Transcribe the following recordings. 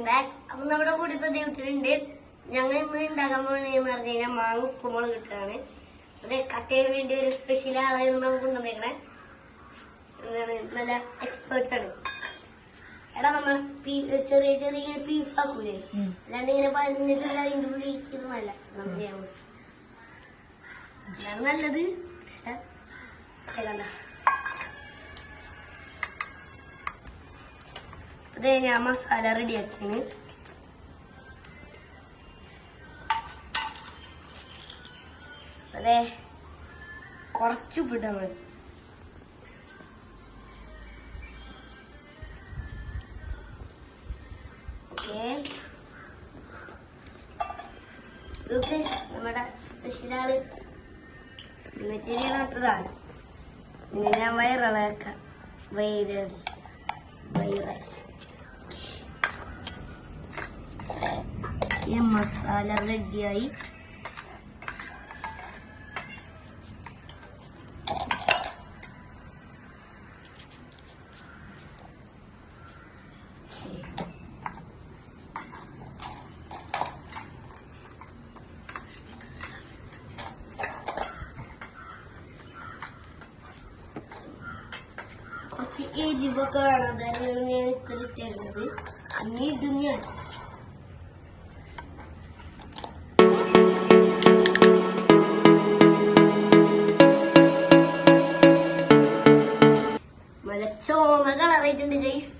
Back. അപ്പൊ നമ്മുടെ കൂടി ഇപ്പൊ വീട്ടിലുണ്ട്. ഞങ്ങൾ ഇന്ന് ഉണ്ടാക്കാൻ പോകുന്നതെന്ന് പറഞ്ഞു കഴിഞ്ഞാൽ മാങ്ങ ഉപ്പുമുളക് കിട്ടുകയാണ്. അത് കട്ട് ചെയ്യാൻ വേണ്ടി ഒരു സ്പെഷ്യൽ ആളായിരുന്നു നമുക്ക് കൊണ്ടുവന്നേക്കണേ. എന്താണ് നല്ല എക്സ്പേർട്ടാണ്. എടാ നമ്മൾ ചെറിയ ചെറിയ പീസ് ആക്കൂലേ, അല്ലാണ്ട് ഇങ്ങനെ പറഞ്ഞിട്ട് അതിന്റെ ഉള്ളിൽ ഇരിക്കുന്നതല്ല നമ്മൾ ചെയ്യാൻ പറ്റും. അതാണ് നല്ലത്. പക്ഷെ കണ്ട അതെ ഞാൻ മസാല റെഡിയാക്കിന്. അതെ കുറച്ച് ഉപ്പിട്ടാൽ മതി. ഓക്കെ, ഇതൊക്കെ നമ്മുടെ സ്പെഷ്യലാണ്. എന്നിട്ട് നട്ടതാണ്. ഇനി ഞാൻ വൈറലാക്കാം. വൈറൽ ഈ മസാല റെഡിയായി. കുറച്ച് എരിവൊക്കെ വേണം. അതാണ് ഞാൻ ഇത്ര തരുന്നത്. ഇനി ഇടും ഞാൻ. നല്ല ചോന്ന കളറായിട്ടുണ്ട് ഗൈസ്.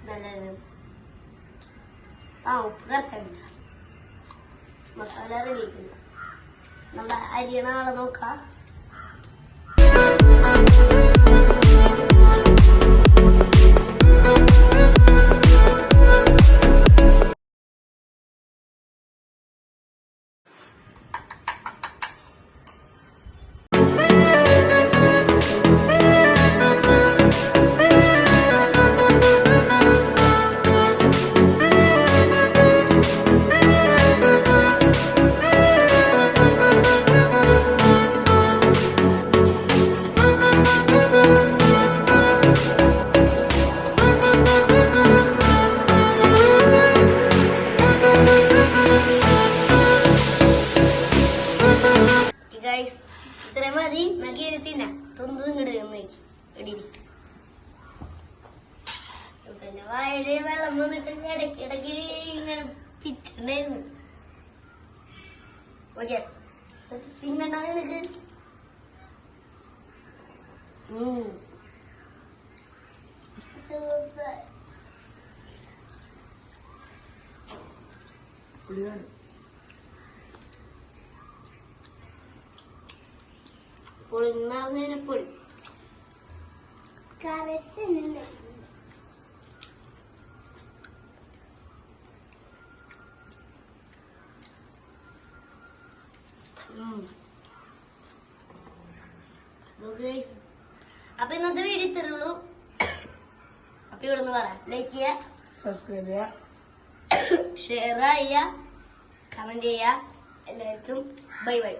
നല്ല ഉപ്പ് കറക്റ്റുണ്ട്. മസാല റെഡി ആയിട്ടുണ്ട്. നമ്മുടെ അരിയണ ആളെ നോക്കാം. ഇത്ര മതി. നഗീരി തിന്നാ തൊന്നും ഇങ്ങോട്ട് റെഡി. പിന്നെ വായല് വെള്ളം വന്നിട്ട് ഇടയ്ക്ക് ഇങ്ങനെ പിച്ചുണ്ടായിരുന്നു. ഓക്കെ, തിന്നണ്ട നിനക്ക്. പൊളിന്നറിഞ്ഞതിനെ പൊളി കരച്ചുണ്ട്. അപ്പൊ ഇന്നത്തെ വീഡിയോ ഇത്രയുള്ളൂ. അപ്പൊ ഇവിടെ നിന്ന് പറയാം, ലൈക്ക് ചെയ്യുക, സബ്സ്ക്രൈബ് ചെയ്യുക, ഷെയർ ചെയ്യുക, കമന്റ് ചെയ്യുക. എല്ലാവർക്കും ബൈ ബൈ.